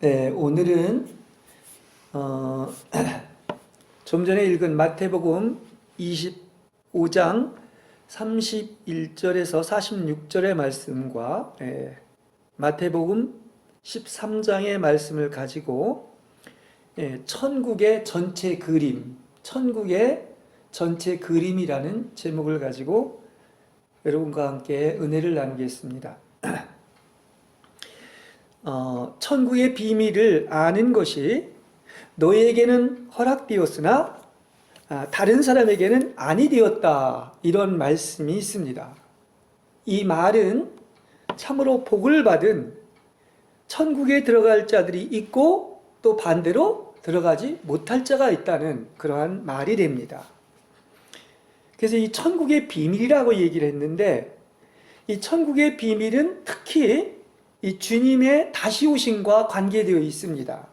네, 오늘은 좀 전에 읽은 마태복음 25장 31절에서 46절의 말씀과 마태복음 13장의 말씀을 가지고 천국의 전체 그림, 천국의 전체 그림이라는 제목을 가지고 여러분과 함께 은혜를 나누겠습니다. 천국의 비밀을 아는 것이 너에게는 허락되었으나 다른 사람에게는 아니 되었다. 이런 말씀이 있습니다. 이 말은 참으로 복을 받은 천국에 들어갈 자들이 있고 또 반대로 들어가지 못할 자가 있다는 그러한 말이 됩니다. 그래서 이 천국의 비밀이라고 얘기를 했는데 이 천국의 비밀은 특히 이 주님의 다시 오심과 관계되어 있습니다.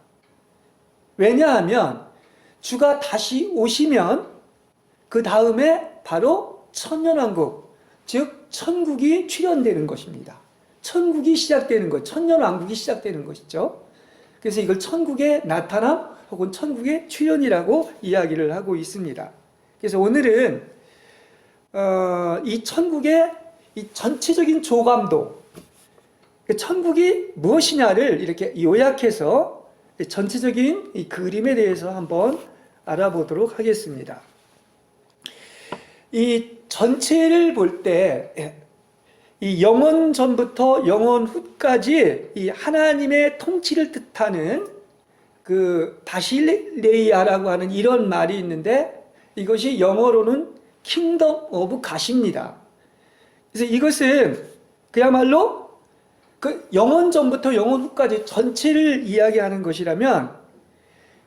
왜냐하면 주가 다시 오시면 그 다음에 바로 천년왕국, 즉 천국이 출현되는 것입니다. 천국이 시작되는 것, 천년왕국이 시작되는 것이죠. 그래서 이걸 천국의 나타남 혹은 천국의 출현이라고 이야기를 하고 있습니다. 그래서 오늘은 이 천국의 이 전체적인 조감도, 천국이 무엇이냐를 이렇게 요약해서 전체적인 이 그림에 대해서 한번 알아보도록 하겠습니다. 이 전체를 볼 때 이 영원 전부터 영원 후까지 이 하나님의 통치를 뜻하는 그 바실레이아라고 하는 이런 말이 있는데 이것이 영어로는 킹덤 오브 갓입니다. 그래서 이것은 그야말로 그 영원 전부터 영원 후까지 전체를 이야기하는 것이라면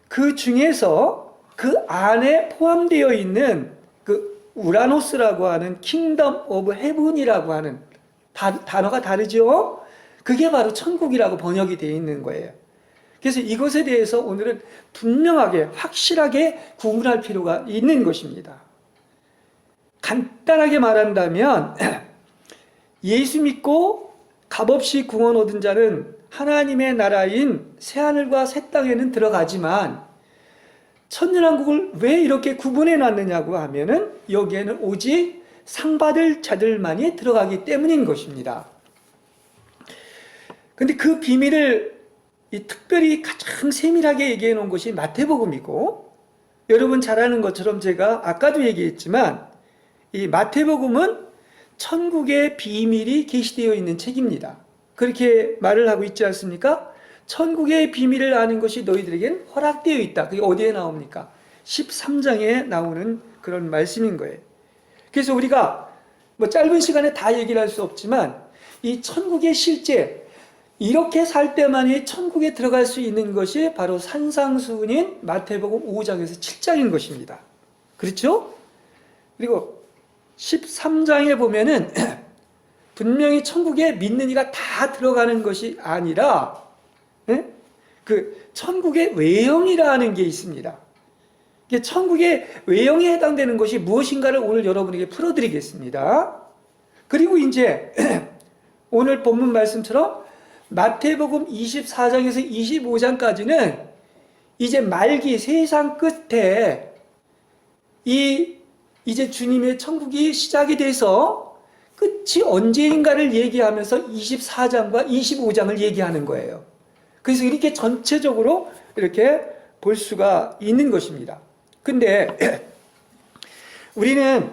그 중에서 그 안에 포함되어 있는 그 우라노스라고 하는 킹덤 오브 헤븐이라고 하는 단어가 다르죠? 그게 바로 천국이라고 번역이 되어 있는 거예요. 그래서 이것에 대해서 오늘은 분명하게 확실하게 구분할 필요가 있는 것입니다. 간단하게 말한다면 예수 믿고 값없이 구원 얻은 자는 하나님의 나라인 새하늘과 새 땅에는 들어가지만 천년왕국을 왜 이렇게 구분해 놨느냐고 하면은 여기에는 오직 상 받을 자들만이 들어가기 때문인 것입니다. 근데 그 비밀을 특별히 가장 세밀하게 얘기해 놓은 것이 마태복음이고, 여러분 잘 아는 것처럼 제가 아까도 얘기했지만 이 마태복음은 천국의 비밀이 계시되어 있는 책입니다. 그렇게 말을 하고 있지 않습니까? 천국의 비밀을 아는 것이 너희들에겐 허락되어 있다. 그게 어디에 나옵니까? 13장에 나오는 그런 말씀인 거예요. 그래서 우리가 뭐 짧은 시간에 다 얘기를 할 수 없지만 이 천국의 실제, 이렇게 살 때만이 천국에 들어갈 수 있는 것이 바로 산상수훈인 마태복음 5장에서 7장인 것입니다. 그렇죠? 그리고 13장에 보면은 분명히 천국에 믿는 이가 다 들어가는 것이 아니라 그 천국의 외형이라는 게 있습니다. 천국의 외형에 해당되는 것이 무엇인가를 오늘 여러분에게 풀어드리겠습니다. 그리고 이제 오늘 본문 말씀처럼 마태복음 24장에서 25장까지는 이제 말기 세상 끝에 이제 주님의 천국이 시작이 돼서 끝이 언제인가를 얘기하면서 24장과 25장을 얘기하는 거예요. 그래서 이렇게 전체적으로 이렇게 볼 수가 있는 것입니다. 근데 우리는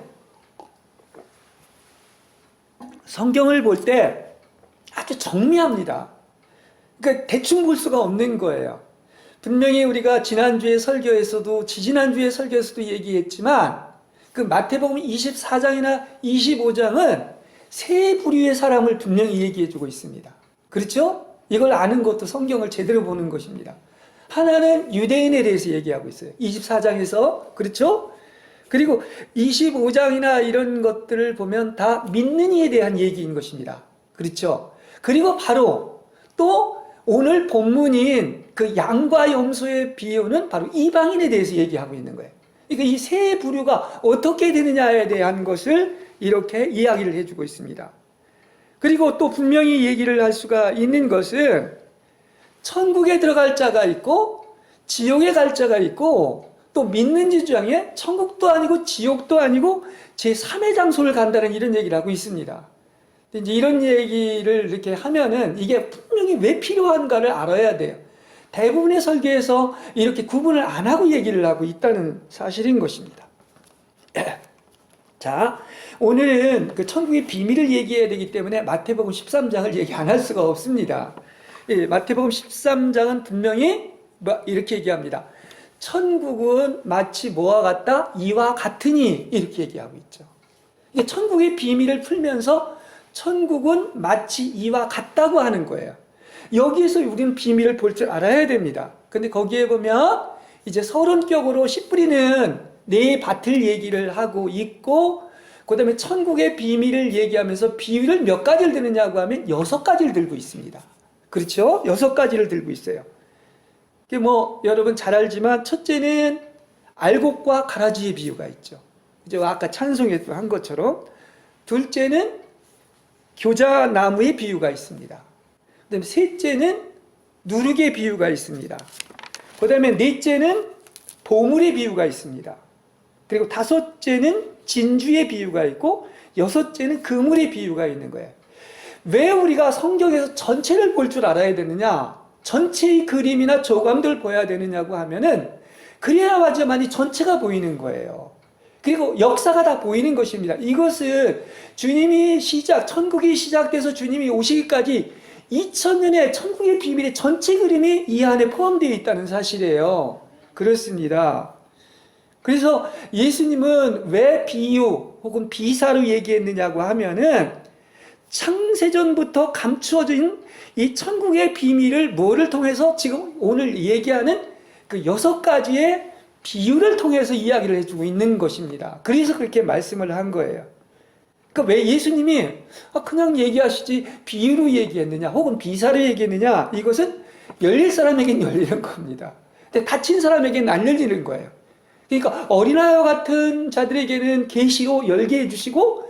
성경을 볼 때 아주 정리합니다. 그러니까 대충 볼 수가 없는 거예요. 분명히 우리가 지난주에 설교에서도 지지난주에 설교에서도 얘기했지만 그 마태복음 24장이나 25장은 세 부류의 사람을 분명히 얘기해주고 있습니다. 그렇죠? 이걸 아는 것도 성경을 제대로 보는 것입니다. 하나는 유대인에 대해서 얘기하고 있어요. 24장에서. 그렇죠? 그리고 25장이나 이런 것들을 보면 다 믿는 이에 대한 얘기인 것입니다. 그렇죠? 그리고 바로 또 오늘 본문인 그 양과 염소의 비유는 바로 이방인에 대해서 얘기하고 있는 거예요. 그러니까 이 세 부류가 어떻게 되느냐에 대한 것을 이렇게 이야기를 해주고 있습니다. 그리고 또 분명히 얘기를 할 수가 있는 것은 천국에 들어갈 자가 있고 지옥에 갈 자가 있고 또 믿는 지 중에 천국도 아니고 지옥도 아니고 제3의 장소를 간다는 이런 얘기를 하고 있습니다. 이제 이런 얘기를 이렇게 하면은 이게 분명히 왜 필요한가를 알아야 돼요. 대부분의 설교에서 이렇게 구분을 안 하고 얘기를 하고 있다는 사실인 것입니다. 자, 오늘은 그 천국의 비밀을 얘기해야 되기 때문에 마태복음 13장을 얘기 안 할 수가 없습니다. 예, 마태복음 13장은 분명히 이렇게 얘기합니다. 천국은 마치 뭐와 같다? 이와 같으니 이렇게 얘기하고 있죠. 이게 천국의 비밀을 풀면서 천국은 마치 이와 같다고 하는 거예요. 여기에서 우리는 비밀을 볼 줄 알아야 됩니다. 근데 거기에 보면 이제 서론격으로 씨 뿌리는 네 밭을 얘기를 하고 있고, 그 다음에 천국의 비밀을 얘기하면서 비유를 몇 가지를 드느냐고 하면 6가지를 들고 있습니다. 그렇죠? 6가지를 들고 있어요. 뭐 여러분 잘 알지만 첫째는 알곡과 가라지의 비유가 있죠. 이제 아까 찬송에 한 것처럼. 둘째는 교자나무의 비유가 있습니다. 그다음에 셋째는 누룩의 비유가 있습니다. 그다음에 넷째는 보물의 비유가 있습니다. 그리고 다섯째는 진주의 비유가 있고 여섯째는 그물의 비유가 있는 거예요. 왜 우리가 성경에서 전체를 볼 줄 알아야 되느냐? 전체의 그림이나 조감들을 보여야 되느냐고 하면은 그래야만이 전체가 보이는 거예요. 그리고 역사가 다 보이는 것입니다. 이것은 주님이 천국이 시작돼서 주님이 오시기까지 2000년의 천국의 비밀의 전체 그림이 이 안에 포함되어 있다는 사실이에요. 그렇습니다. 그래서 예수님은 왜 비유 혹은 비사로 얘기했느냐고 하면은 창세전부터 감추어진 이 천국의 비밀을 뭐를 통해서 지금 오늘 얘기하는 그 6가지의 비유를 통해서 이야기를 해주고 있는 것입니다. 그래서 그렇게 말씀을 한 거예요. 그러니까 왜 예수님이 그냥 얘기하시지 비유로 얘기했느냐 혹은 비사로 얘기했느냐, 이것은 열릴 사람에게는 열리는 겁니다. 근데 다친 사람에게는 안 열리는 거예요. 그러니까 어린아이와 같은 자들에게는 계시로 열게 해주시고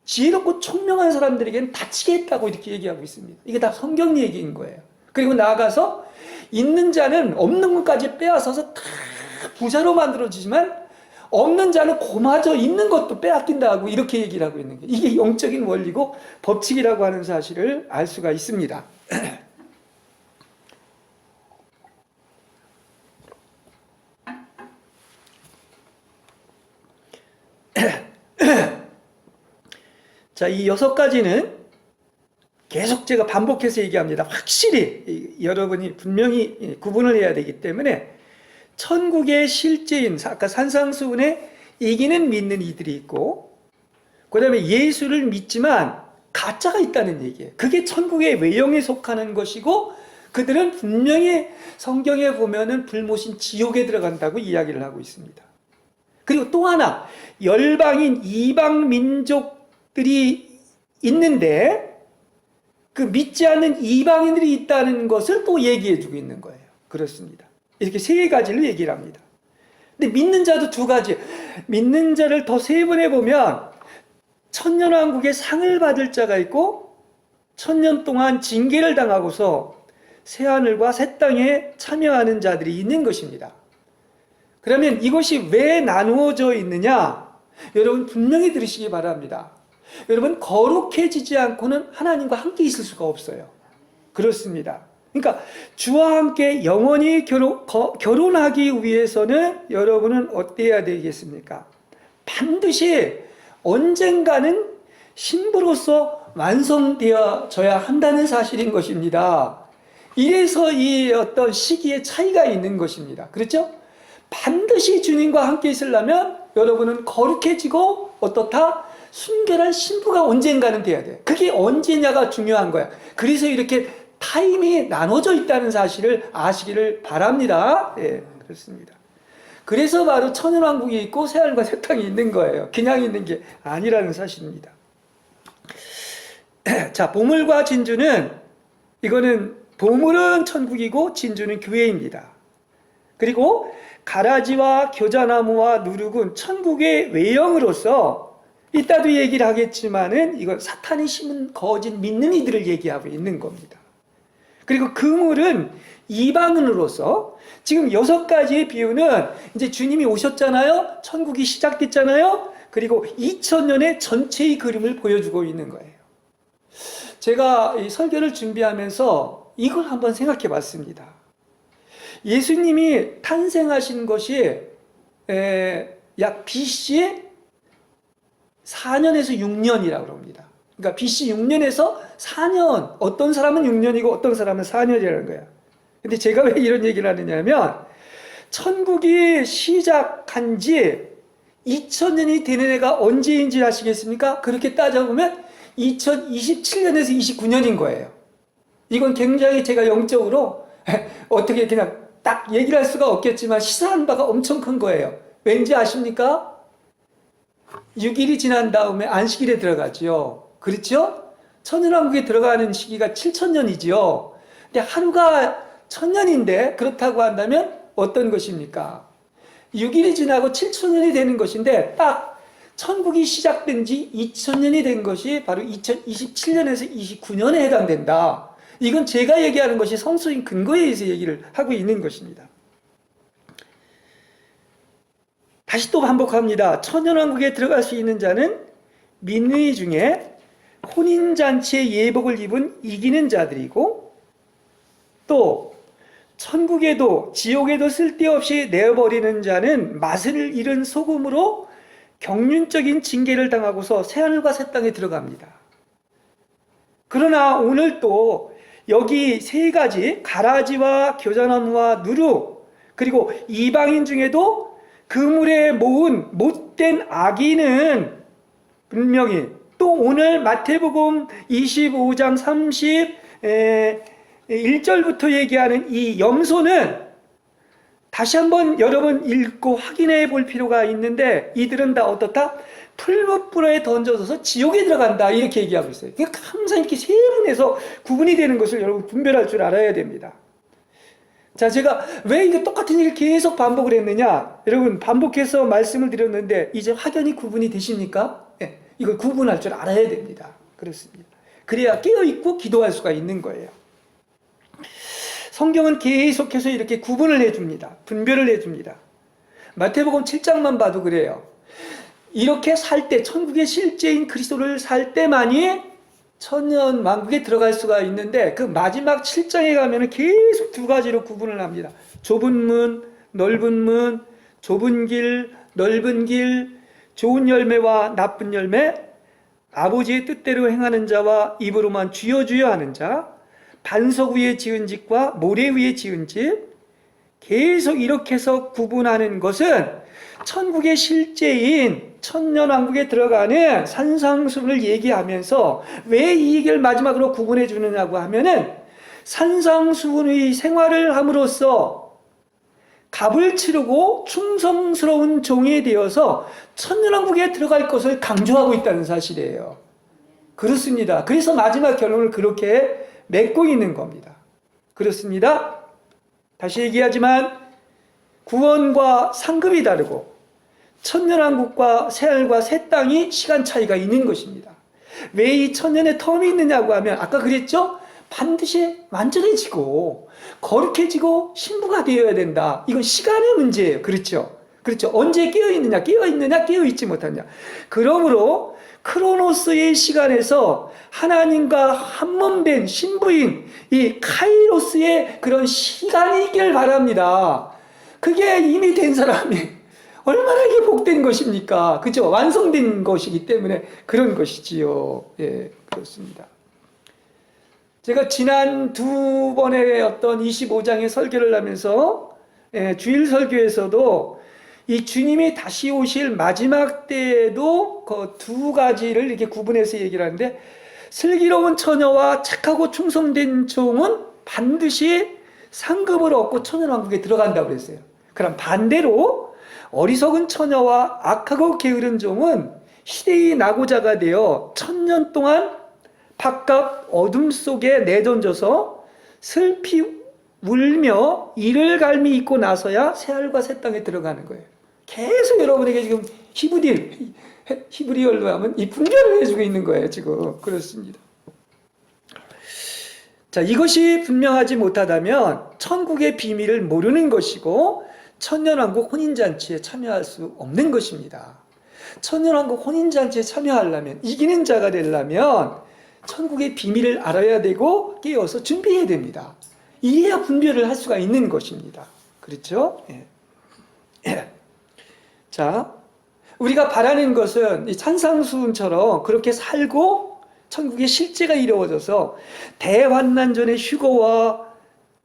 지혜롭고 총명한 사람들에게는 다치게 했다고 이렇게 얘기하고 있습니다. 이게 다 성경 얘기인 거예요. 그리고 나아가서 있는 자는 없는 것까지 빼앗아서 다 부자로 만들어지지만 없는 자는 고마져 있는 것도 빼앗긴다고 이렇게 얘기를 하고 있는 거예요. 이게 영적인 원리고 법칙이라고 하는 사실을 알 수가 있습니다. 자, 이 6가지는 계속 제가 반복해서 얘기합니다. 확실히 여러분이 분명히 구분을 해야 되기 때문에 천국의 실제인 아까 산상수훈에 이기는 믿는 이들이 있고, 그 다음에 예수를 믿지만 가짜가 있다는 얘기예요. 그게 천국의 외형에 속하는 것이고 그들은 분명히 성경에 보면은 불못인 지옥에 들어간다고 이야기를 하고 있습니다. 그리고 또 하나, 열방인 이방 민족들이 있는데 그 믿지 않는 이방인들이 있다는 것을 또 얘기해 주고 있는 거예요. 그렇습니다. 이렇게 3가지를 얘기를 합니다. 근데 믿는 자도 2가지. 믿는 자를 더 세분해 보면 천년왕국의 상을 받을 자가 있고 천년 동안 징계를 당하고서 새하늘과 새 땅에 참여하는 자들이 있는 것입니다. 그러면 이것이 왜 나누어져 있느냐? 여러분 분명히 들으시기 바랍니다. 여러분 거룩해지지 않고는 하나님과 함께 있을 수가 없어요. 그렇습니다. 그러니까 주와 함께 영원히 결혼하기 위해서는 여러분은 어때야 되겠습니까? 반드시 언젠가는 신부로서 완성되어져야 한다는 사실인 것입니다. 이래서 이 어떤 시기의 차이가 있는 것입니다. 그렇죠? 반드시 주님과 함께 있으려면 여러분은 거룩해지고 어떻다? 순결한 신부가 언젠가는 돼야 돼. 그게 언제냐가 중요한 거야. 그래서 이렇게 타임이 나눠져 있다는 사실을 아시기를 바랍니다. 예, 그렇습니다. 그래서 바로 천연왕국이 있고 새하늘과 새 땅이 있는 거예요. 그냥 있는 게 아니라는 사실입니다. 자, 보물과 진주는, 이거는 보물은 천국이고 진주는 교회입니다. 그리고 가라지와 교자나무와 누룩은 천국의 외형으로서 이따도 얘기를 하겠지만은 이건 사탄이 심은 거짓 믿는 이들을 얘기하고 있는 겁니다. 그리고 그물은 이방인으로서 지금 6가지의 비유는 이제 주님이 오셨잖아요. 천국이 시작됐잖아요. 그리고 2000년의 전체의 그림을 보여주고 있는 거예요. 제가 이 설교를 준비하면서 이걸 한번 생각해 봤습니다. 예수님이 탄생하신 것이 약 BC 4년에서 6년이라고 합니다. 그러니까 BC 6년에서 4년, 어떤 사람은 6년이고 어떤 사람은 4년이라는 거야. 근데 제가 왜 이런 얘기를 하느냐면 천국이 시작한 지 2000년이 되는 애가 언제인지 아시겠습니까? 그렇게 따져보면 2027년에서 29년인 거예요. 이건 굉장히 제가 영적으로 어떻게 그냥 딱 얘기를 할 수가 없겠지만 시사한 바가 엄청 큰 거예요. 왠지 아십니까? 6일이 지난 다음에 안식일에 들어가죠. 그렇죠? 천년왕국에 들어가는 시기가 7000년이지요. 근데 하루가 1000년인데 그렇다고 한다면 어떤 것입니까? 6일이 지나고 7000년이 되는 것인데 딱 천국이 시작된 지 2000년이 된 것이 바로 2027년에서 29년에 해당된다. 이건 제가 얘기하는 것이 성서인 근거에 의해서 얘기를 하고 있는 것입니다. 다시 또 반복합니다. 천년왕국에 들어갈 수 있는 자는 민의 중에 혼인잔치의 예복을 입은 이기는 자들이고 또 천국에도 지옥에도 쓸데없이 내어버리는 자는 맛을 잃은 소금으로 경륜적인 징계를 당하고서 새하늘과 새 땅에 들어갑니다. 그러나 오늘 또 여기 3가지 가라지와 겨자나무와 누룩 그리고 이방인 중에도 그물에 모은 못된 아기는 분명히 또 오늘 마태복음 25장 31절부터 얘기하는 이 염소는 다시 한번 여러분 읽고 확인해 볼 필요가 있는데 이들은 다 어떻다? 풀무불에 던져져서 지옥에 들어간다 이렇게 얘기하고 있어요. 그러니까 항상 이렇게 세분해서 구분이 되는 것을 여러분 분별할 줄 알아야 됩니다. 자, 제가 왜 이게 똑같은 일을 계속 반복을 했느냐? 여러분 반복해서 말씀을 드렸는데 이제 확연히 구분이 되십니까? 네, 이걸 구분할 줄 알아야 됩니다. 그렇습니다. 그래야 깨어있고 기도할 수가 있는 거예요. 성경은 계속해서 이렇게 구분을 해줍니다. 분별을 해줍니다. 마태복음 7장만 봐도 그래요. 이렇게 살 때, 천국의 실제인 그리스도를 살 때만이 천년왕국에 들어갈 수가 있는데 그 마지막 7장에 가면 계속 2가지로 구분을 합니다. 좁은 문, 넓은 문, 좁은 길, 넓은 길, 좋은 열매와 나쁜 열매, 아버지의 뜻대로 행하는 자와 입으로만 주여 주여 하는 자, 반석 위에 지은 집과 모래 위에 지은 집, 계속 이렇게 해서 구분하는 것은 천국의 실제인 천년왕국에 들어가는 산상수훈을 얘기하면서 왜 이 얘기를 마지막으로 구분해 주느냐고 하면은 산상수훈의 생활을 함으로써 값을 치르고 충성스러운 종이 되어서 천년왕국에 들어갈 것을 강조하고 있다는 사실이에요. 그렇습니다. 그래서 마지막 결론을 그렇게 맺고 있는 겁니다. 그렇습니다. 다시 얘기하지만 구원과 상급이 다르고 천년왕국과 새하늘과 새 땅이 시간 차이가 있는 것입니다. 왜 이 천년의 텀이 있느냐고 하면 아까 그랬죠? 반드시 완전해지고 거룩해지고 신부가 되어야 된다. 이건 시간의 문제예요. 그렇죠? 그렇죠. 언제 깨어있느냐, 깨어있지 못하느냐. 그러므로 크로노스의 시간에서 하나님과 한몸된 신부인 이 카이로스의 그런 시간이길 바랍니다. 그게 이미 된 사람이 얼마나 이게 복된 것입니까? 그죠? 완성된 것이기 때문에 그런 것이지요. 예, 그렇습니다. 제가 지난 2번의 어떤 25장의 설교를 하면서 주일 설교에서도 이 주님이 다시 오실 마지막 때에도 그 2가지를 이렇게 구분해서 얘기를 하는데 슬기로운 처녀와 착하고 충성된 종은 반드시 상급을 얻고 천년왕국에 들어간다고 그랬어요. 그럼 반대로 어리석은 처녀와 악하고 게으른 종은 시대의 낙오자가 되어 1000년 동안 바깥 어둠 속에 내던져서 슬피 울며 이를 갈미 입고 나서야 새하늘과 새 땅에 들어가는 거예요. 계속 여러분에게 지금 히브리어로 하면 이 분별을 해주고 있는 거예요. 지금 그렇습니다. 자, 이것이 분명하지 못하다면 천국의 비밀을 모르는 것이고 천년왕국 혼인잔치에 참여할 수 없는 것입니다. 천년왕국 혼인잔치에 참여하려면, 이기는 자가 되려면 천국의 비밀을 알아야 되고 깨어서 준비해야 됩니다. 이래야 분별을 할 수가 있는 것입니다. 그렇죠? 예. 자, 우리가 바라는 것은 이 산상수훈처럼 그렇게 살고 천국의 실제가 이루어져서 대환난전의 휴거와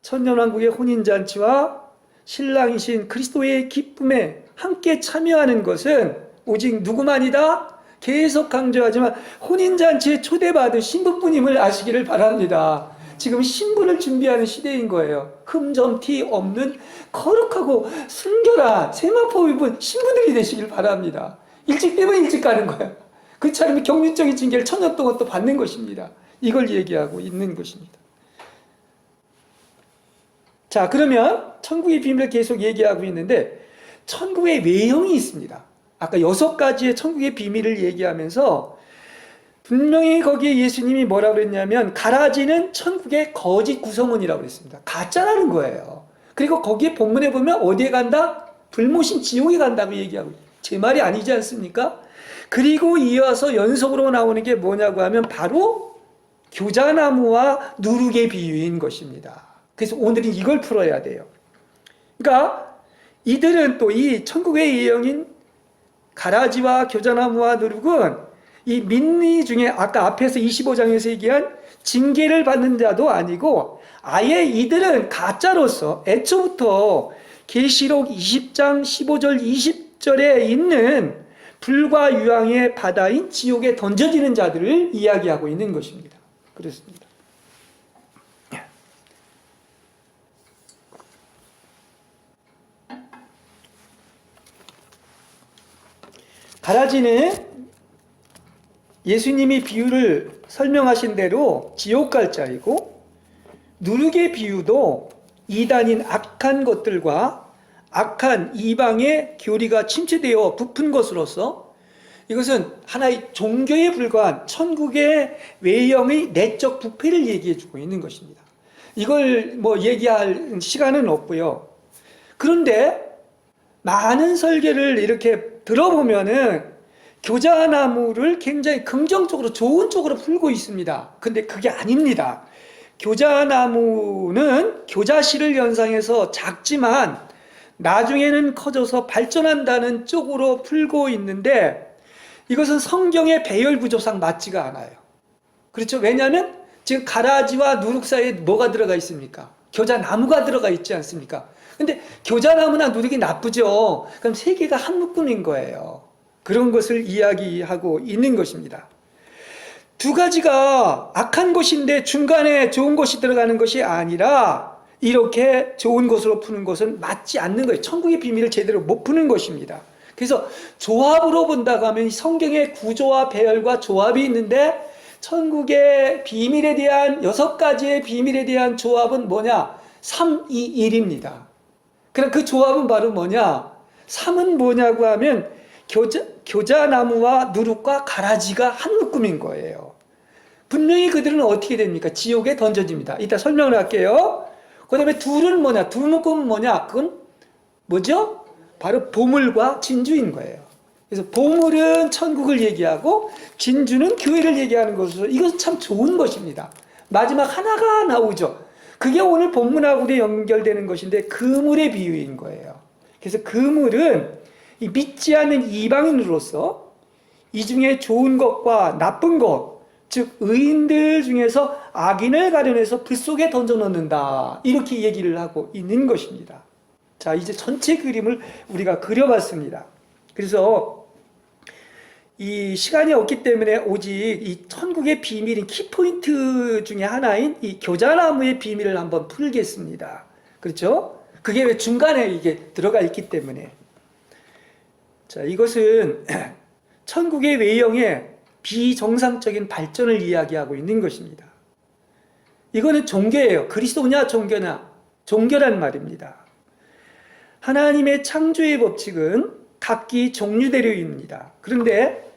천년왕국의 혼인잔치와 신랑이신 그리스도의 기쁨에 함께 참여하는 것은 오직 누구만이다? 계속 강조하지만 혼인잔치에 초대받은 신부님을 아시기를 바랍니다. 지금 신부를 준비하는 시대인 거예요. 흠점 티 없는 거룩하고 순결한 세마포 입은 신부들이 되시길 바랍니다. 일찍 되면 일찍 가는 거예요. 그렇지 않으면 경륜적인 징계를 천년 동안 또 받는 것입니다. 이걸 얘기하고 있는 것입니다. 자, 그러면 천국의 비밀을 계속 얘기하고 있는데 천국의 외형이 있습니다. 아까 6가지의 천국의 비밀을 얘기하면서 분명히 거기에 예수님이 뭐라고 그랬냐면 가라지는 천국의 거짓 구성원이라고 그랬습니다. 가짜라는 거예요. 그리고 거기에 본문에 보면 어디에 간다? 불모신 지옥에 간다고 얘기하고 있어요. 제 말이 아니지 않습니까? 그리고 이어서 연속으로 나오는 게 뭐냐고 하면 바로 교자나무와 누룩의 비유인 것입니다. 그래서 오늘은 이걸 풀어야 돼요. 그러니까 이들은 또 이 천국의 예형인 가라지와 교자나무와 누룩은 이 민리 중에 아까 앞에서 25장에서 얘기한 징계를 받는 자도 아니고 아예 이들은 가짜로서 애초부터 계시록 20장 15절 20절에 있는 불과 유황의 바다인 지옥에 던져지는 자들을 이야기하고 있는 것입니다. 그렇습니다. 가라지는 예수님이 비유를 설명하신 대로 지옥 갈 자이고 누룩의 비유도 이단인 악한 것들과 악한 이방의 교리가 침체되어 부푼 것으로서 이것은 하나의 종교에 불과한 천국의 외형의 내적 부패를 얘기해 주고 있는 것입니다. 이걸 얘기할 시간은 없고요. 그런데 많은 설계를 이렇게 들어보면은 교자나무를 굉장히 긍정적으로 좋은 쪽으로 풀고 있습니다. 근데 그게 아닙니다. 교자나무는 교자씨를 연상해서 작지만 나중에는 커져서 발전한다는 쪽으로 풀고 있는데 이것은 성경의 배열 구조상 맞지가 않아요. 그렇죠? 왜냐하면 지금 가라지와 누룩 사이에 뭐가 들어가 있습니까? 교자나무가 들어가 있지 않습니까? 근데 교자나무나 누룩이 나쁘죠. 그럼 세 개가 한 묶음인 거예요. 그런 것을 이야기하고 있는 것입니다. 두 가지가 악한 것인데 중간에 좋은 것이 들어가는 것이 아니라 이렇게 좋은 것으로 푸는 것은 맞지 않는 거예요. 천국의 비밀을 제대로 못 푸는 것입니다. 그래서 조합으로 본다고 하면 성경의 구조와 배열과 조합이 있는데 천국의 비밀에 대한 6가지의 비밀에 대한 조합은 뭐냐? 3, 2, 1입니다. 그럼 그 조합은 바로 뭐냐? 3은 뭐냐고 하면 교자나무와 누룩과 가라지가 한 묶음인 거예요. 분명히 그들은 어떻게 됩니까? 지옥에 던져집니다. 이따 설명을 할게요. 그 다음에 둘은 뭐냐? 두 묶음은 뭐냐? 그건 뭐죠? 바로 보물과 진주인 거예요. 그래서 보물은 천국을 얘기하고 진주는 교회를 얘기하는 것으로 이것은 참 좋은 것입니다. 마지막 하나가 나오죠. 그게 오늘 본문하고 연결되는 것인데 그물의 비유인 거예요. 그래서 그물은 이 믿지 않는 이방인으로서 이 중에 좋은 것과 나쁜 것, 즉 의인들 중에서 악인을 가려내서 불 속에 던져놓는다. 이렇게 얘기를 하고 있는 것입니다. 자, 이제 전체 그림을 우리가 그려봤습니다. 그래서 이 시간이 없기 때문에 오직 이 천국의 비밀인 키포인트 중에 하나인 이 교자나무의 비밀을 한번 풀겠습니다. 그렇죠? 그게 왜 중간에 이게 들어가 있기 때문에. 자, 이것은 천국의 외형의 비정상적인 발전을 이야기하고 있는 것입니다. 이거는 종교예요. 그리스도냐 종교냐? 종교란 말입니다. 하나님의 창조의 법칙은 각기 종류대로입니다. 그런데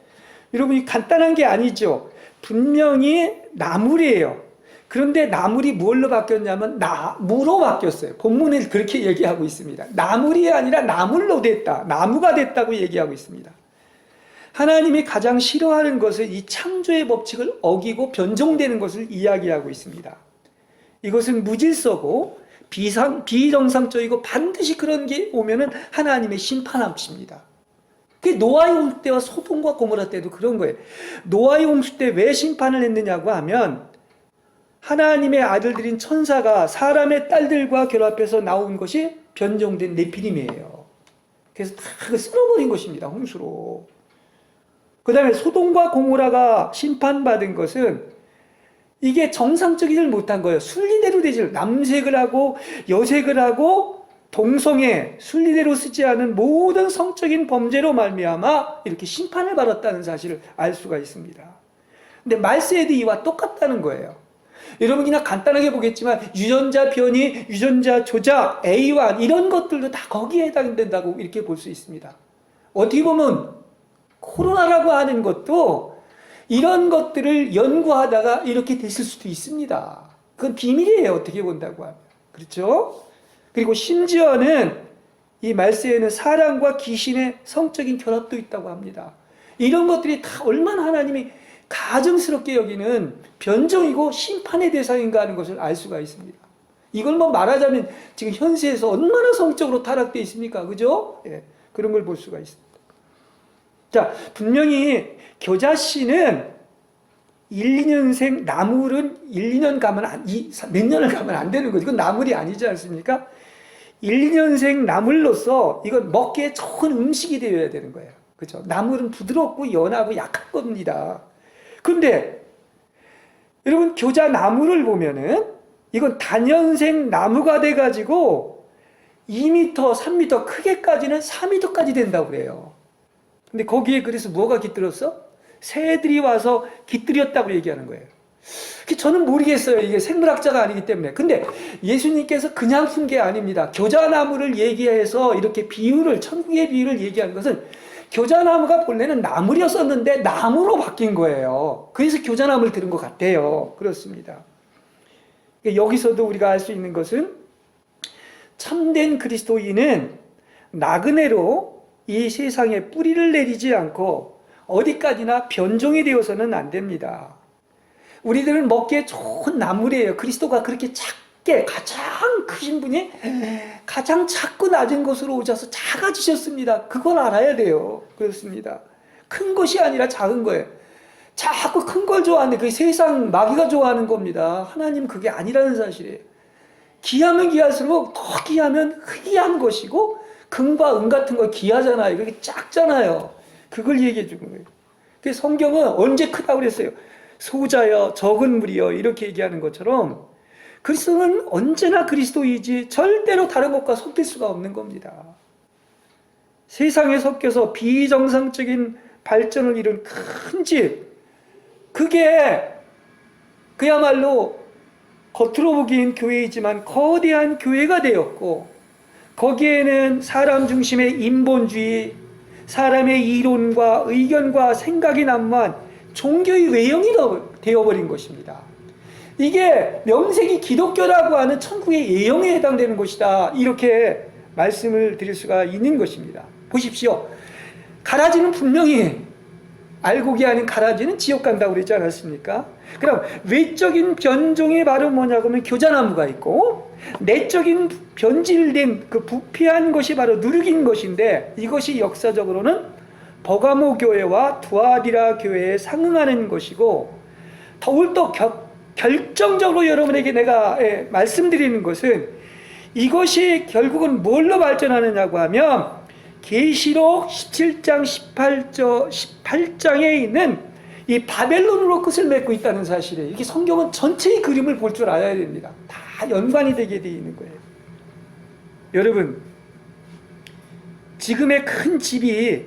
여러분이 간단한 게 아니죠. 분명히 나물이에요. 그런데 나물이 뭘로 바뀌었냐면 나무로 바뀌었어요. 본문에 그렇게 얘기하고 있습니다. 나물이 아니라 나물로 됐다. 나무가 됐다고 얘기하고 있습니다. 하나님이 가장 싫어하는 것은 이 창조의 법칙을 어기고 변종되는 것을 이야기하고 있습니다. 이것은 무질서고 비정상적이고 반드시 그런 게 오면은 하나님의 심판함입니다. 그게 노아의 홍수 때와 소돔과 고모라 때도 그런 거예요. 노아의 홍수 때 왜 심판을 했느냐고 하면 하나님의 아들들인 천사가 사람의 딸들과 결합해서 나온 것이 변종된 네피림이에요. 그래서 다 쓸어버린 것입니다. 홍수로. 그 다음에 소돔과 고모라가 심판받은 것은 이게 정상적이질 못한 거예요. 순리대로 되질, 남색을 하고 여색을 하고 동성애, 순리대로 쓰지 않은 모든 성적인 범죄로 말미암아 이렇게 심판을 받았다는 사실을 알 수가 있습니다. 근데 말세에도 이와 똑같다는 거예요. 여러분 그냥 간단하게 보겠지만 유전자 변이, 유전자 조작, A1 이런 것들도 다 거기에 해당된다고 이렇게 볼 수 있습니다. 어떻게 보면 코로나라고 하는 것도 이런 것들을 연구하다가 이렇게 됐을 수도 있습니다. 그건 비밀이에요. 어떻게 본다고 하면. 그렇죠? 그리고 심지어는 이 말세에는 사람과 귀신의 성적인 결합도 있다고 합니다. 이런 것들이 다 얼마나 하나님이 가증스럽게 여기는 변종이고 심판의 대상인가 하는 것을 알 수가 있습니다. 이걸 뭐 말하자면 지금 현세에서 얼마나 성적으로 타락되어 있습니까? 그죠? 예, 그런 걸 볼 수가 있습니다. 자, 분명히 교자씨는 1, 2년생 나물은 1, 2년 가면 몇 년을 가면 안 되는 거죠. 이건 나물이 아니지 않습니까? 1, 2년생 나물로서 이건 먹기에 좋은 음식이 되어야 되는 거예요. 그렇죠? 나물은 부드럽고 연하고 약한 겁니다. 그런데 여러분 교자 나물을 보면은 이건 단연생 나무가 돼가지고 2m, 3m 크게까지는 4m까지 된다고 그래요. 근데 거기에 그래서 뭐가 깃들었어? 새들이 와서 깃들였다고 얘기하는 거예요. 저는 모르겠어요. 이게 생물학자가 아니기 때문에. 근데 예수님께서 그냥 쓴 게 아닙니다. 교자나무를 얘기해서 이렇게 비유를, 천국의 비유를 얘기한 것은 교자나무가 본래는 나물이었었는데 나무로 바뀐 거예요. 그래서 교자나무를 들은 것 같아요. 그렇습니다. 여기서도 우리가 알 수 있는 것은 참된 그리스도인은 나그네로 이 세상에 뿌리를 내리지 않고 어디까지나 변종이 되어서는 안 됩니다. 우리들은 먹기에 좋은 나물이에요. 그리스도가 그렇게 작게 가장 크신 분이 가장 작고 낮은 곳으로 오셔서 작아지셨습니다. 그걸 알아야 돼요. 그렇습니다. 큰 것이 아니라 작은 거예요. 자꾸 큰 걸 좋아하는데 그게 세상 마귀가 좋아하는 겁니다. 하나님 그게 아니라는 사실이에요. 귀하면 귀할수록 더 귀하면 희귀한 것이고 금과 은 같은 거 귀하잖아요. 그게 작잖아요. 그걸 얘기해 주는 거예요. 그래서 성경은 언제 크다고 그랬어요? 소자여 적은 무리여 이렇게 얘기하는 것처럼 그리스도는 언제나 그리스도이지 절대로 다른 것과 섞일 수가 없는 겁니다. 세상에 섞여서 비정상적인 발전을 이룬 큰 집, 그게 그야말로 겉으로 보기엔 교회이지만 거대한 교회가 되었고 거기에는 사람 중심의 인본주의, 사람의 이론과 의견과 생각이 난무한 종교의 외형이 되어버린 것입니다. 이게 명색이 기독교라고 하는 천국의 예형에 해당되는 것이다. 이렇게 말씀을 드릴 수가 있는 것입니다. 보십시오. 가라지는 분명히 알곡이 아닌 가라지는 지옥 간다고 그러지 않았습니까? 그럼 외적인 변종이 바로 뭐냐고 하면 교자나무가 있고 내적인 변질된 그 부패한 것이 바로 누룩인 것인데 이것이 역사적으로는 버가모 교회와 두아디라 교회에 상응하는 것이고 더욱더 결정적으로 여러분에게 내가 말씀드리는 것은 이것이 결국은 뭘로 발전하느냐고 하면 계시록 17장 18장에 있는 이 바벨론으로 끝을 맺고 있다는 사실이에요. 이게 성경은 전체의 그림을 볼 줄 알아야 됩니다. 다 연관이 되게 되어 있는 거예요. 여러분 지금의 큰 집이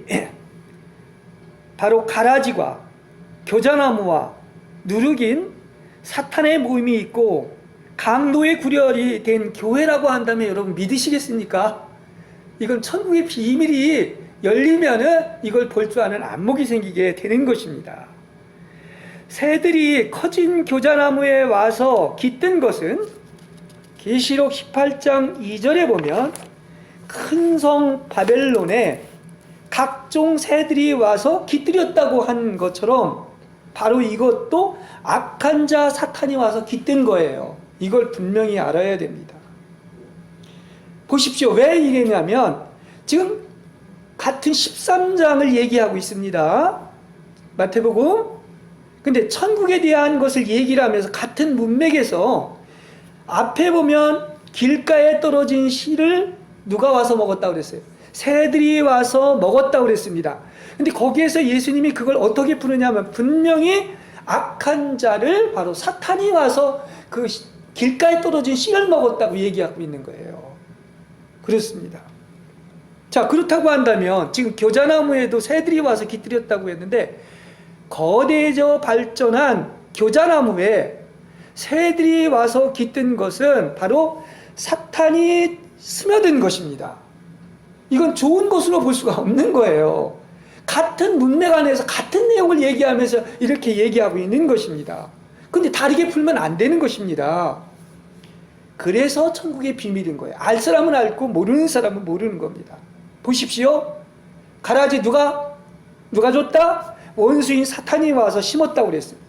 바로 가라지와 교자나무와 누룩인 사탄의 모임이 있고 강도의 구렬이 된 교회라고 한다면 여러분 믿으시겠습니까? 이건 천국의 비밀이 열리면은 이걸 볼 줄 아는 안목이 생기게 되는 것입니다. 새들이 커진 교자나무에 와서 깃든 것은 계시록 18장 2절에 보면 큰 성 바벨론에 각종 새들이 와서 깃들였다고 한 것처럼 바로 이것도 악한 자 사탄이 와서 깃든 거예요. 이걸 분명히 알아야 됩니다. 보십시오. 왜 이랬냐면 지금 같은 13장을 얘기하고 있습니다. 마태복음. 근데 천국에 대한 것을 얘기를 하면서 같은 문맥에서 앞에 보면 길가에 떨어진 씨를 누가 와서 먹었다고 그랬어요? 새들이 와서 먹었다고 그랬습니다. 근데 거기에서 예수님이 그걸 어떻게 푸느냐면 분명히 악한 자를 바로 사탄이 와서 그 길가에 떨어진 씨를 먹었다고 얘기하고 있는 거예요. 그렇습니다. 자, 그렇다고 한다면 지금 교자나무에도 새들이 와서 깃들였다고 했는데 거대해져 발전한 교자나무에 새들이 와서 깃든 것은 바로 사탄이 스며든 것입니다. 이건 좋은 것으로 볼 수가 없는 거예요. 같은 문맥 안에서 같은 내용을 얘기하면서 이렇게 얘기하고 있는 것입니다. 근데 다르게 풀면 안 되는 것입니다. 그래서 천국의 비밀인 거예요. 알 사람은 알고 모르는 사람은 모르는 겁니다. 보십시오. 가라지 누가 줬다? 원수인 사탄이 와서 심었다고 그랬습니다.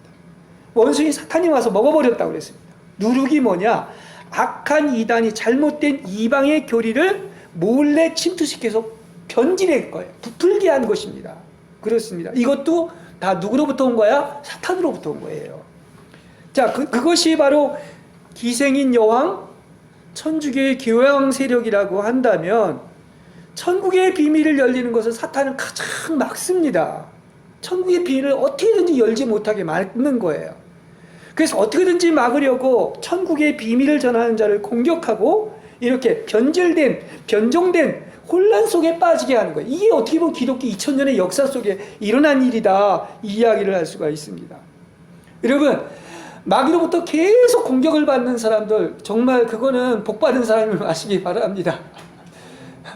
원수인 사탄이 와서 먹어버렸다고 그랬습니다. 누룩이 뭐냐? 악한 이단이 잘못된 이방의 교리를 몰래 침투시켜서 변질할 거예요. 부풀게 한 것입니다. 그렇습니다. 이것도 다 누구로부터 온 거야? 사탄으로부터 온 거예요. 자, 그것이 바로 기생인 여왕, 천주교의 교황 세력이라고 한다면 천국의 비밀을 열리는 것은 사탄은 가장 막습니다. 천국의 비밀을 어떻게든지 열지 못하게 막는 거예요. 그래서 어떻게든지 막으려고 천국의 비밀을 전하는 자를 공격하고 이렇게 변종된 혼란 속에 빠지게 하는 거예요. 이게 어떻게 보면 기독교 2000년의 역사 속에 일어난 일이다, 이 이야기를 할 수가 있습니다. 여러분, 마귀로부터 계속 공격을 받는 사람들, 정말 그거는 복받은 사람을 아시기 바랍니다.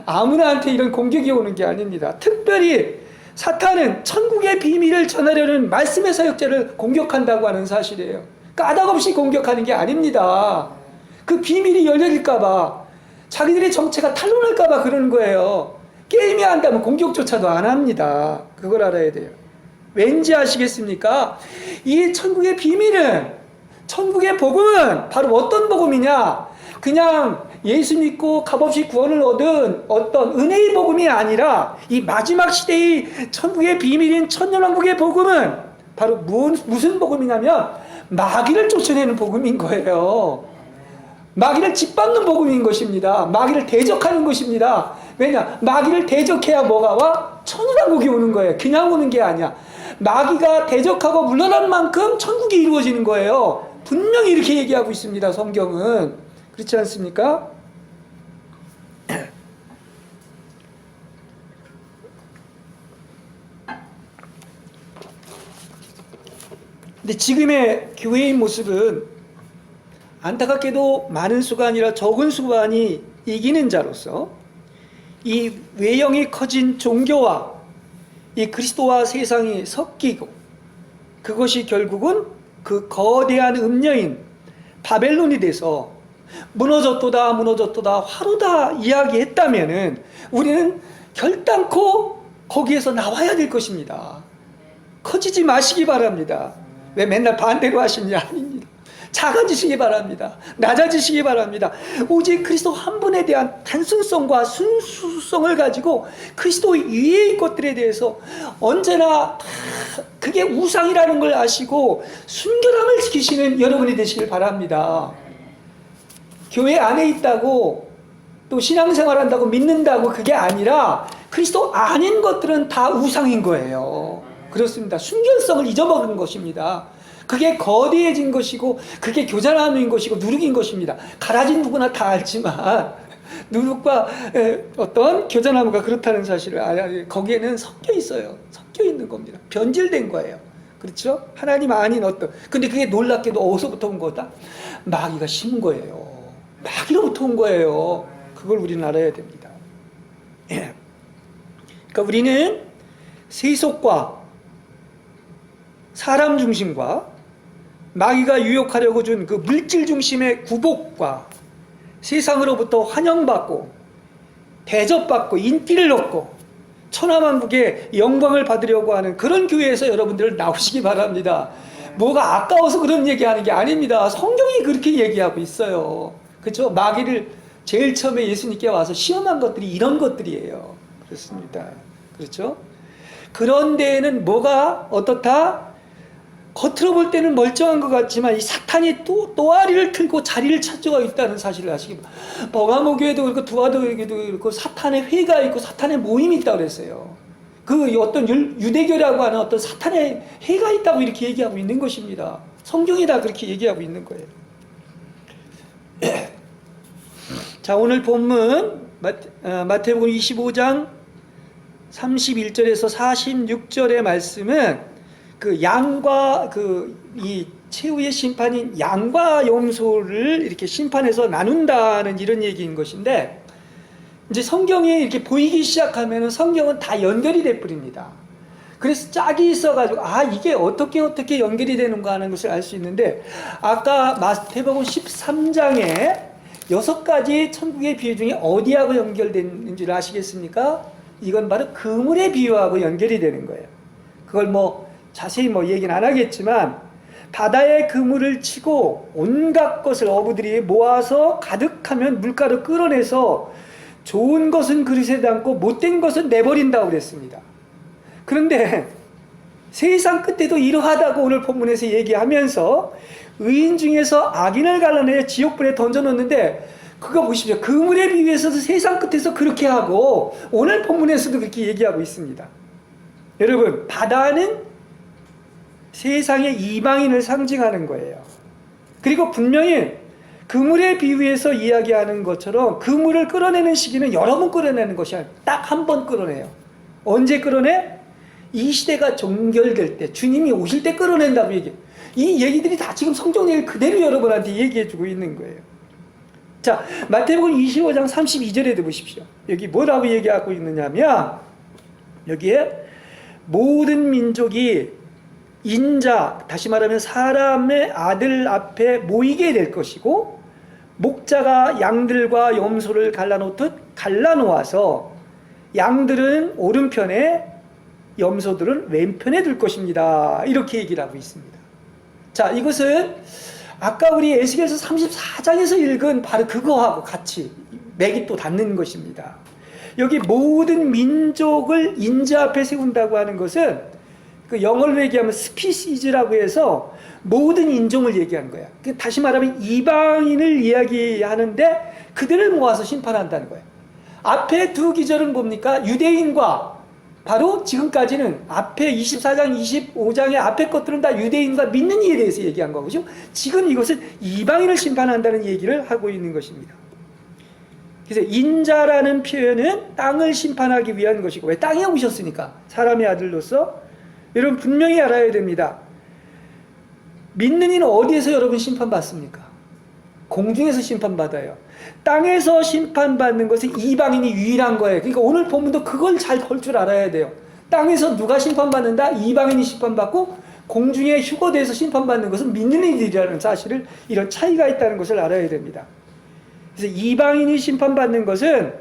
아무나한테 이런 공격이 오는 게 아닙니다. 특별히 사탄은 천국의 비밀을 전하려는 말씀의 사역자를 공격한다고 하는 사실이에요. 까닭없이 공격하는 게 아닙니다. 그 비밀이 열려질까봐, 자기들의 정체가 탄로날까봐 그러는 거예요. 게임이 한다면 공격조차도 안 합니다. 그걸 알아야 돼요. 왠지 아시겠습니까? 이 천국의 비밀은, 천국의 복음은 바로 어떤 복음이냐? 그냥 예수 믿고 값없이 구원을 얻은 어떤 은혜의 복음이 아니라 이 마지막 시대의 천국의 비밀인 천년왕국의 복음은 바로 무슨 복음이냐면 마귀를 쫓아내는 복음인 거예요. 마귀를 짓밟는 복음인 것입니다. 마귀를 대적하는 것입니다. 왜냐? 마귀를 대적해야 뭐가 와? 천년왕국이 오는 거예요. 그냥 오는 게 아니야. 마귀가 대적하고 물러난 만큼 천국이 이루어지는 거예요. 분명히 이렇게 얘기하고 있습니다. 성경은. 그렇지 않습니까? 근데 지금의 교회의 모습은 안타깝게도 많은 수가 아니라 적은 수만이 이기는 자로서 이 외형이 커진 종교와 이 그리스도와 세상이 섞이고 그것이 결국은 그 거대한 음녀인 바벨론이 돼서 무너졌도다 화로다 이야기했다면은 우리는 결단코 거기에서 나와야 될 것입니다. 커지지 마시기 바랍니다. 왜 맨날 반대로 하시냐? 아닙니다. 작아지시기 바랍니다. 낮아지시기 바랍니다. 오직 그리스도 한 분에 대한 단순성과 순수성을 가지고 그리스도 위의 것들에 대해서 언제나 그게 우상이라는 걸 아시고 순결함을 지키시는 여러분이 되시길 바랍니다. 교회 안에 있다고 또 신앙생활 한다고 믿는다고 그게 아니라 그리스도 아닌 것들은 다 우상인 거예요. 그렇습니다. 순결성을 잊어버린 것입니다. 그게 거대해진 것이고 그게 교자나무인 것이고 누룩인 것입니다. 가라진 누구나 다 알지만 누룩과 어떤 교자나무가 그렇다는 사실을 거기에는 섞여 있어요. 섞여 있는 겁니다. 변질된 거예요. 그렇죠? 하나님 아닌 어떤, 근데 그게 놀랍게도 어디서부터 온 거다? 마귀가 심은 거예요. 마귀로부터 온 거예요. 그걸 우리는 알아야 됩니다. 그러니까 우리는 세속과 사람 중심과 마귀가 유혹하려고 준 그 물질 중심의 굴복과 세상으로부터 환영받고 대접받고 인기를 얻고 천하만국의 영광을 받으려고 하는 그런 교회에서 여러분들 나오시기 바랍니다. 뭐가 아까워서 그런 얘기하는 게 아닙니다. 성경이 그렇게 얘기하고 있어요. 그렇죠? 마귀를 제일 처음에 예수님께 와서 시험한 것들이 이런 것들이에요. 그렇습니다. 그렇죠? 그런 데에는 뭐가 어떻다? 겉으로 볼 때는 멀쩡한 것 같지만 이 사탄이 또 또아리를 틀고 자리를 찾아가 있다는 사실을 아시기 바랍니다. 버가모교회도 그렇고 두아도교회도 그렇고 사탄의 회가 있고 사탄의 모임이 있다고 그랬어요. 그 어떤 유대교라고 하는 어떤 사탄의 회가 있다고 이렇게 얘기하고 있는 것입니다. 성경이 다 그렇게 얘기하고 있는 거예요. 자, 오늘 본문 마태복음 25장 31절에서 46절의 말씀은 그 양과 이 최후의 심판인 양과 염소를 이렇게 심판해서 나눈다는 이런 얘기인 것인데, 이제 성경이 이렇게 보이기 시작하면은 성경은 다 연결이 돼 버립니다. 그래서 짝이 있어가지고 이게 어떻게 연결이 되는가 하는 것을 알 수 있는데, 아까 마태복음 13장에 6가지 천국의 비유 중에 어디하고 연결되는 줄 아시겠습니까? 이건 바로 그물의 비유하고 연결이 되는 거예요. 그걸 자세히 얘기는 안 하겠지만, 바다에 그물을 치고 온갖 것을 어부들이 모아서 가득하면 물가로 끌어내서 좋은 것은 그릇에 담고 못된 것은 내버린다고 그랬습니다. 그런데 세상 끝에도 이러하다고 오늘 본문에서 얘기하면서 의인 중에서 악인을 갈라내 지옥불에 던져놓는데, 그거 보십시오. 그물에 비유해서도 세상 끝에서 그렇게 하고 오늘 본문에서도 그렇게 얘기하고 있습니다. 여러분, 바다는 세상의 이방인을 상징하는 거예요. 그리고 분명히 그물에 비유해서 이야기하는 것처럼 그물을 끌어내는 시기는 여러 번 끌어내는 것이 아니라 딱 한 번 끌어내요. 언제 끌어내? 이 시대가 종결될 때, 주님이 오실 때 끌어낸다고 얘기해요. 이 얘기들이 다 지금 성경 얘기 그대로 여러분한테 얘기해주고 있는 거예요. 자, 마태복음 25장 32절에도 보십시오. 여기 뭐라고 얘기하고 있느냐면, 여기에 모든 민족이 인자, 다시 말하면 사람의 아들 앞에 모이게 될 것이고, 목자가 양들과 염소를 갈라놓듯 갈라놓아서 양들은 오른편에 염소들은 왼편에 둘 것입니다. 이렇게 얘기를 하고 있습니다. 자, 이것은 아까 우리 에스겔서 34장에서 읽은 바로 그거하고 같이 맥이 또 닿는 것입니다. 여기 모든 민족을 인자 앞에 세운다고 하는 것은 그 영어로 얘기하면 스피시즈라고 해서 모든 인종을 얘기하는 거야. 다시 말하면 이방인을 이야기하는데 그들을 모아서 심판한다는 거예요. 앞에 두 기절은 뭡니까? 유대인과, 바로 지금까지는 앞에 24장, 25장의 앞에 것들은 다 유대인과 믿는 이에 대해서 얘기한 거죠. 지금 이것은 이방인을 심판한다는 얘기를 하고 있는 것입니다. 그래서 인자라는 표현은 땅을 심판하기 위한 것이고, 왜? 땅에 오셨으니까, 사람의 아들로서. 여러분 분명히 알아야 됩니다. 믿는 이는 어디에서 여러분 심판받습니까? 공중에서 심판받아요. 땅에서 심판받는 것은 이방인이 유일한 거예요. 그러니까 오늘 본문도 그걸 잘 볼 줄 알아야 돼요. 땅에서 누가 심판받는다? 이방인이 심판받고, 공중에 휴거돼서 심판받는 것은 믿는 이들이라는 사실을, 이런 차이가 있다는 것을 알아야 됩니다. 그래서 이방인이 심판받는 것은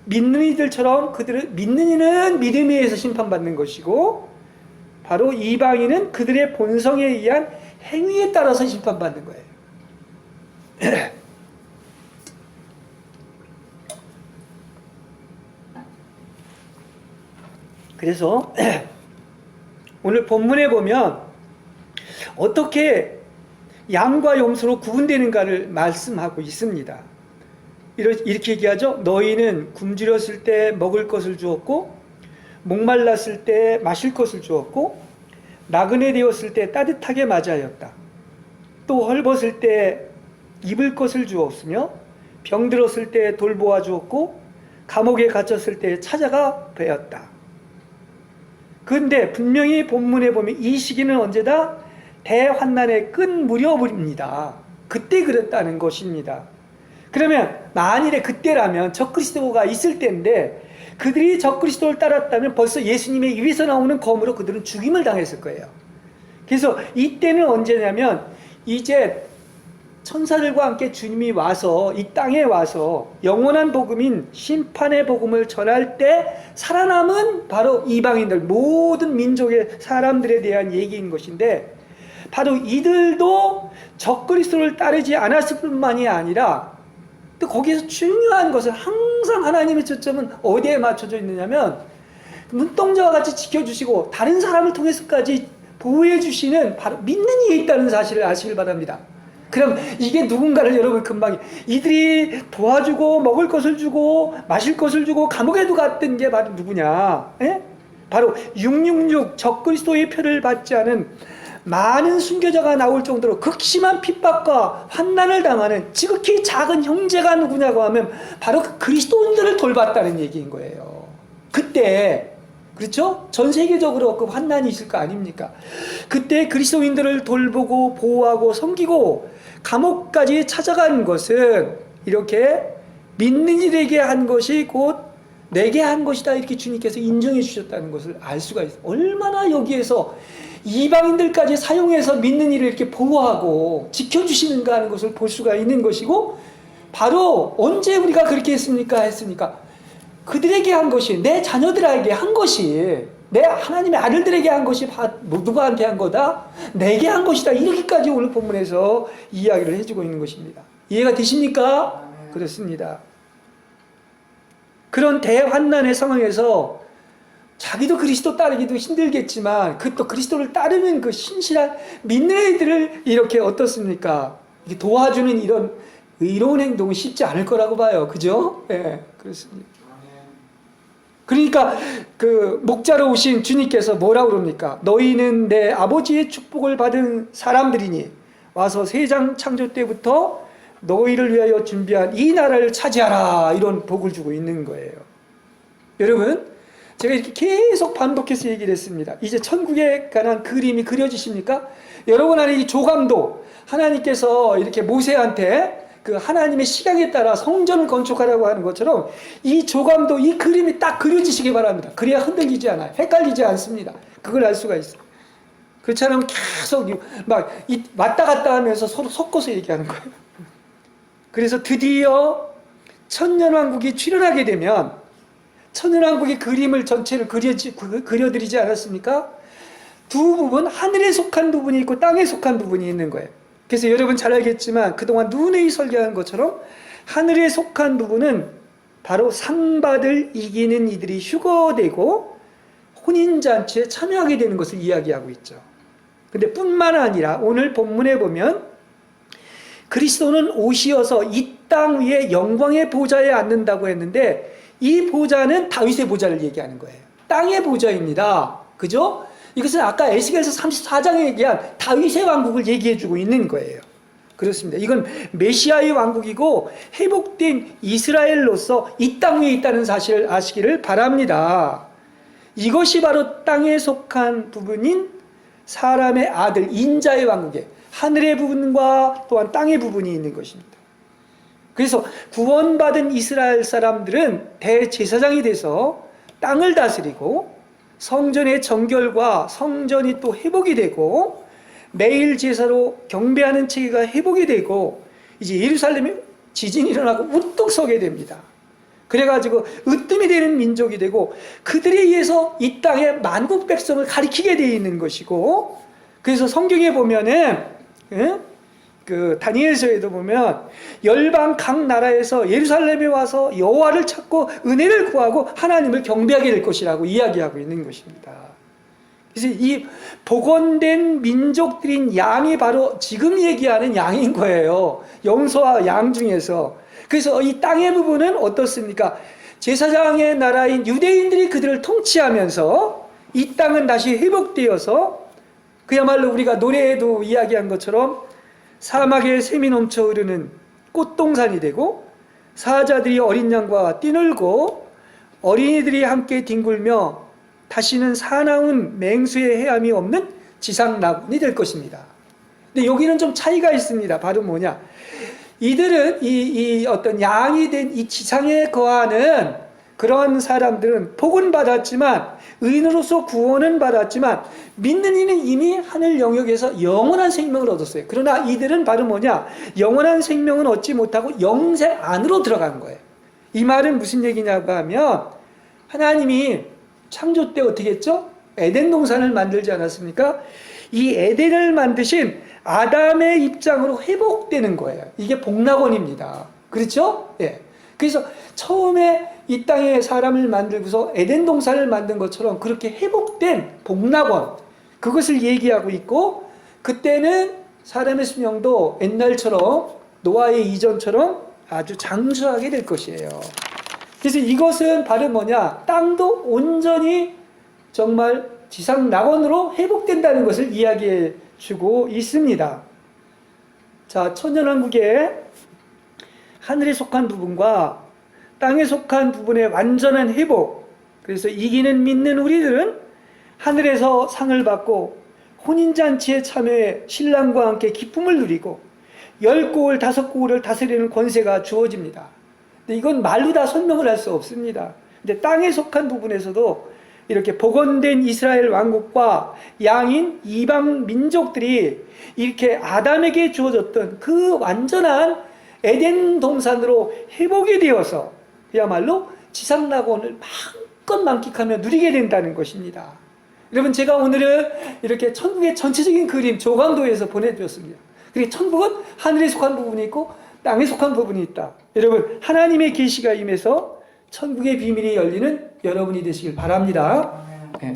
믿는 이들처럼 그들은, 믿는 이는 믿음에 의해서 심판받는 것이고, 바로 이방인은 그들의 본성에 의한 행위에 따라서 심판받는 거예요. 그래서 오늘 본문에 보면 어떻게 양과 염소로 구분되는가를 말씀하고 있습니다. 이렇게 얘기하죠. 너희는 굶주렸을 때 먹을 것을 주었고, 목말랐을 때 마실 것을 주었고, 나그네 되었을 때 따뜻하게 맞이하였다. 또 헐벗을 때 입을 것을 주었으며, 병들었을 때 돌보아 주었고, 감옥에 갇혔을 때 찾아가 뵈었다. 그런데 분명히 본문에 보면 이 시기는 언제다? 대환난의 끝 무렵입니다. 그때 그랬다는 것입니다. 그러면 만일에 그때라면 적그리스도가 있을 때인데, 그들이 적그리스도를 따랐다면 벌써 예수님의 입에서 나오는 검으로 그들은 죽임을 당했을 거예요. 그래서 이때는 언제냐면 이제 천사들과 함께 주님이 와서 이 땅에 와서 영원한 복음인 심판의 복음을 전할 때 살아남은 바로 이방인들, 모든 민족의 사람들에 대한 얘기인 것인데, 바로 이들도 적그리스도를 따르지 않았을 뿐만이 아니라 또 거기에서 중요한 것은 항상 하나님의 초점은 어디에 맞춰져 있느냐면 눈동자와 같이 지켜주시고 다른 사람을 통해서까지 보호해 주시는 바로 믿는 이에 있다는 사실을 아시길 바랍니다. 그럼 이게 누군가를 여러분 금방, 이들이 도와주고 먹을 것을 주고 마실 것을 주고 감옥에도 갔던 게 바로 누구냐? 에? 바로 666 적그리스도의 표를 받지 않은 많은 순교자가 나올 정도로 극심한 핍박과 환난을 당하는 지극히 작은 형제가 누구냐고 하면 바로 그 그리스도인들을 돌봤다는 얘기인 거예요. 그때, 그렇죠? 전 세계적으로 그 환난이 있을 거 아닙니까? 그때 그리스도인들을 돌보고 보호하고 섬기고 감옥까지 찾아간 것은 이렇게 믿는 이들에게 한 것이 곧 내게 한 것이다, 이렇게 주님께서 인정해 주셨다는 것을 알 수가 있어요. 얼마나 여기에서 이방인들까지 사용해서 믿는 이를 이렇게 보호하고 지켜주시는가 하는 것을 볼 수가 있는 것이고, 바로 언제 우리가 그렇게 했습니까? 그들에게 한 것이, 내 자녀들에게 한 것이, 내 하나님의 아들들에게 한 것이 누구한테 한 거다? 내게 한 것이다. 이렇게까지 오늘 본문에서 이야기를 해주고 있는 것입니다. 이해가 되십니까? 그렇습니다. 그런 대환난의 상황에서 자기도 그리스도 따르기도 힘들겠지만 그 또 그리스도를 따르는 그 신실한 믿는 애들을 이렇게 어떻습니까? 이렇게 도와주는 이런 의로운 행동은 쉽지 않을 거라고 봐요. 그죠? 네, 그렇습니다. 그러니까 그 목자로 오신 주님께서 뭐라고 그럽니까? 너희는 내 아버지의 축복을 받은 사람들이니 와서 세상 창조 때부터 너희를 위하여 준비한 이 나라를 차지하라, 이런 복을 주고 있는 거예요. 여러분, 제가 이렇게 계속 반복해서 얘기를 했습니다. 이제 천국에 관한 그림이 그려지십니까? 여러분 안에 이 조감도, 하나님께서 이렇게 모세한테 그 하나님의 시각에 따라 성전을 건축하라고 하는 것처럼 이 조감도, 이 그림이 딱 그려지시기 바랍니다. 그래야 흔들리지 않아요. 헷갈리지 않습니다. 그걸 알 수가 있어요. 그렇지 않으면 계속 막 왔다 갔다 하면서 서로 섞어서 얘기하는 거예요. 그래서 드디어 천년왕국이 출현하게 되면, 천년왕국의 그림을 전체를 그려드리지 않았습니까? 두 부분, 하늘에 속한 부분이 있고 땅에 속한 부분이 있는 거예요. 그래서 여러분 잘 알겠지만 그동안 누누이 설교한 것처럼 하늘에 속한 부분은 바로 상받을 이기는 이들이 휴거되고 혼인잔치에 참여하게 되는 것을 이야기하고 있죠. 근데 뿐만 아니라 오늘 본문에 보면 그리스도는 오시어서 이 땅 위에 영광의 보좌에 앉는다고 했는데, 이 보좌는 다윗의 보좌를 얘기하는 거예요. 땅의 보좌입니다. 그죠? 이것은 아까 에스겔서 34장에 얘기한 다윗의 왕국을 얘기해주고 있는 거예요. 그렇습니다. 이건 메시아의 왕국이고 회복된 이스라엘로서 이 땅 위에 있다는 사실을 아시기를 바랍니다. 이것이 바로 땅에 속한 부분인 사람의 아들 인자의 왕국에 하늘의 부분과 또한 땅의 부분이 있는 것입니다. 그래서 구원받은 이스라엘 사람들은 대제사장이 돼서 땅을 다스리고 성전의 정결과 성전이 또 회복이 되고 매일 제사로 경배하는 체계가 회복이 되고 이제 예루살렘에 지진이 일어나고 우뚝 서게 됩니다. 그래가지고 으뜸이 되는 민족이 되고 그들에 의해서 이 땅의 만국 백성을 가리키게 되어 있는 것이고, 그래서 성경에 보면은 그 다니엘서에도 보면 열방 각 나라에서 예루살렘에 와서 여호와를 찾고 은혜를 구하고 하나님을 경배하게 될 것이라고 이야기하고 있는 것입니다. 그래서 이 복원된 민족들인 양이 바로 지금 얘기하는 양인 거예요. 염소와 양 중에서. 그래서 이 땅의 부분은 어떻습니까? 제사장의 나라인 유대인들이 그들을 통치하면서 이 땅은 다시 회복되어서 그야말로 우리가 노래에도 이야기한 것처럼 사막에 샘이 넘쳐 흐르는 꽃동산이 되고 사자들이 어린 양과 뛰놀고 어린이들이 함께 뒹굴며 다시는 사나운 맹수의 헤함이 없는 지상낙원이 될 것입니다. 근데 여기는 좀 차이가 있습니다. 바로 뭐냐? 이들은 이 어떤 양이 된 이 지상에 거하는 그러한 사람들은 복은 받았지만, 의인으로서 구원은 받았지만, 믿는 이는 이미 하늘 영역에서 영원한 생명을 얻었어요. 그러나 이들은 바로 뭐냐? 영원한 생명은 얻지 못하고 영생 안으로 들어간 거예요. 이 말은 무슨 얘기냐고 하면, 하나님이 창조 때 어떻게 했죠? 에덴 동산을 만들지 않았습니까? 이 에덴을 만드신 아담의 입장으로 회복되는 거예요. 이게 복락원입니다. 그렇죠? 예. 그래서 처음에 이 땅에 사람을 만들고서 에덴 동산을 만든 것처럼 그렇게 회복된 복락원, 그것을 얘기하고 있고, 그때는 사람의 수명도 옛날처럼 노아의 이전처럼 아주 장수하게 될 것이에요. 그래서 이것은 바로 뭐냐? 땅도 온전히 정말 지상 낙원으로 회복된다는 것을 이야기해 주고 있습니다. 자, 천년왕국의 하늘에 속한 부분과 땅에 속한 부분의 완전한 회복. 그래서 이기는 믿는 우리들은 하늘에서 상을 받고 혼인잔치에 참여해 신랑과 함께 기쁨을 누리고 10고을 5고을을 다스리는 권세가 주어집니다. 근데 이건 말로 다 설명을 할 수 없습니다. 근데 땅에 속한 부분에서도 이렇게 복원된 이스라엘 왕국과 양인 이방 민족들이 이렇게 아담에게 주어졌던 그 완전한 에덴 동산으로 회복이 되어서 그야말로 지상 낙원을 마음껏 만끽하며 누리게 된다는 것입니다. 여러분, 제가 오늘은 이렇게 천국의 전체적인 그림 조광도에서 보내드렸습니다. 그리고 천국은 하늘에 속한 부분이 있고 땅에 속한 부분이 있다. 여러분, 하나님의 계시가 임해서 천국의 비밀이 열리는 여러분이 되시길 바랍니다. 네.